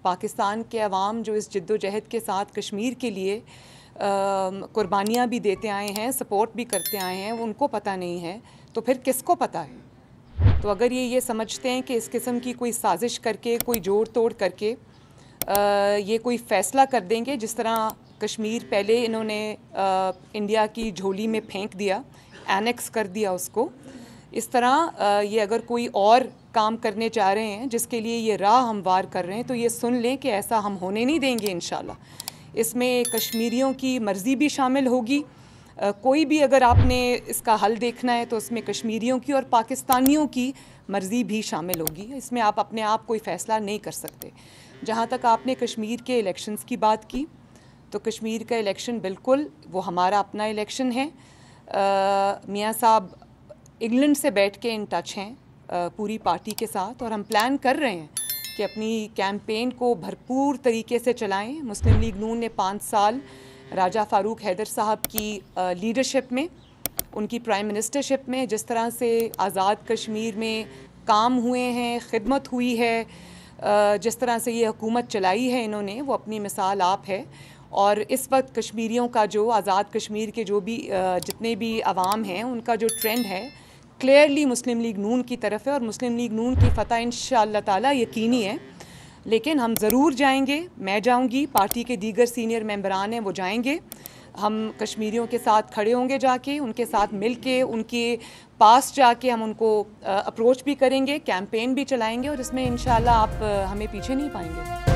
पाकिस्तान के अवाम जो इस जद्दोजहद के साथ कश्मीर के लिए कुर्बानियाँ भी देते आए हैं, सपोर्ट भी करते आए हैं, वो उनको पता नहीं है तो फिर किसको पता है। तो अगर ये समझते हैं कि इस किस्म की कोई साजिश करके, कोई जोड़ तोड़ करके ये कोई फ़ैसला कर देंगे, जिस तरह कश्मीर पहले इन्होंने इंडिया की झोली में फेंक दिया, एनेक्स कर दिया उसको, इस तरह ये अगर कोई और काम करने जा रहे हैं जिसके लिए ये राह हमवार कर रहे हैं, तो ये सुन लें कि ऐसा हम होने नहीं देंगे इंशाल्लाह। इसमें कश्मीरियों की मर्ज़ी भी शामिल होगी। कोई भी अगर आपने इसका हल देखना है तो उसमें कश्मीरियों की और पाकिस्तानियों की मर्ज़ी भी शामिल होगी। इसमें आप अपने आप कोई फ़ैसला नहीं कर सकते। जहाँ तक आपने कश्मीर के इलेक्शंस की बात की, तो कश्मीर का इलेक्शन बिल्कुल वो हमारा अपना इलेक्शन है। मियाँ साहब इंग्लैंड से बैठ के इन टच हैं पूरी पार्टी के साथ, और हम प्लान कर रहे हैं कि अपनी कैंपेन को भरपूर तरीके से चलाएं। मुस्लिम लीग नून ने 5 साल राजा फ़ारूक हैदर साहब की लीडरशिप में, उनकी प्राइम मिनिस्टरशिप में जिस तरह से आज़ाद कश्मीर में काम हुए हैं, खिदमत हुई है, जिस तरह से ये हुकूमत चलाई है इन्होंने, वो अपनी मिसाल आप है। और इस वक्त कश्मीरियों का जो आज़ाद कश्मीर के जो भी जितने भी अवाम हैं, उनका जो ट्रेंड है क्लियरली मुस्लिम लीग नून की तरफ है, और मुस्लिम लीग नून की फ़तह इंशाअल्लाह ताला यकीनी है। लेकिन हम ज़रूर जाएंगे, मैं जाऊंगी, पार्टी के दीगर सीनियर मेंबरान हैं वो जाएंगे, हम कश्मीरियों के साथ खड़े होंगे, जाके उनके साथ मिल के उनके पास जाके हम उनको अप्रोच भी करेंगे, कैंपेन भी चलाएंगे, और इसमें इंशाअल्लाह आप हमें पीछे नहीं पाएंगे।